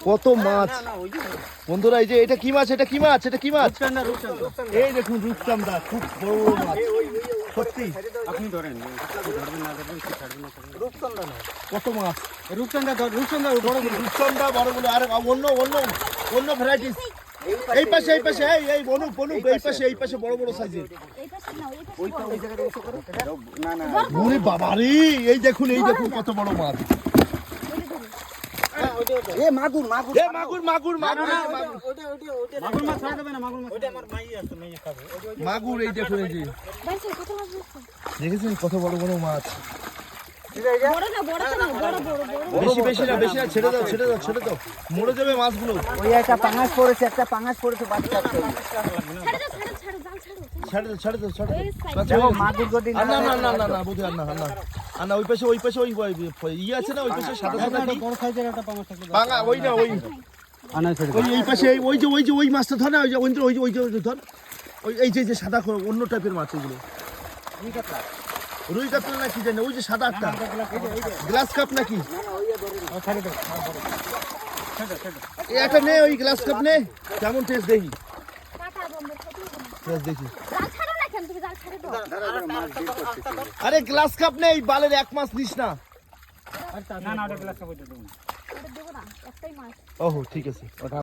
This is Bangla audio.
কত মাছ বন্ধুরা, এই যে এটা কি মাছ, এটা কি মাছ, এটা কি মাছ? এই দেখুন রূপচাঁদা, খুব বড় বড় মাছ সত্যি। আপনি ধরেন, ধরবেন না ধরবেন রূপচন্দা না, কত মাছ রূপচন্দা বড় রূপচাঁদা বড় বড়, আর অন্য ভ্যারাইটিস। এই পাশে এই পাশে এই বনু এই পাশে বড় বড় সাইজের। না না ওরে বাবা রে, এই দেখুন কত বড় মাছ। এ মাগুর মাগুর এ মাগুর মাগুর মাগুর মাগুর মাছ ছাড়া দেবে না, মাগুর মাছ ওটা আমার মাই আছে, মাই খাবে মাগুর। এই দেখুন, এই যে দেখেছেন কত বড় বড় মাছ। বেশি না, ছেড়ে দাও, মরে যাবে মাছগুলো। ওই একটা পাঙাশ পড়েছে বাচ্চা আছে, ছেড়ে দাও। দেখো মাগুর গদি না বুঝি আর না ওই পাশে ওই ইয়ে আছে না, ওই পাশে সাদা কি বড় সাইজের একটা পাঙাশ থাকলে পাঙা, ওই না ওই আনা ছেড়ে ওই এই পাশে ওই মাছটা ধর না, ওই যে ধর, ওই এই যে সাদা অন্য টাইপের মাছ এগুলো। রুই কাতলা না কি জানি, ওই যে সাদা একটা গ্লাস কাপ নাকি, একটা নে, ওই গ্লাস কাপ নে, কেমন টেস্ট দেখি। আরে গ্লাস কাপ নেই, বালের এক মাছ নিস না। না ওটা গ্লাস কাপ ওটা দেবো না, ওহো ঠিক আছে।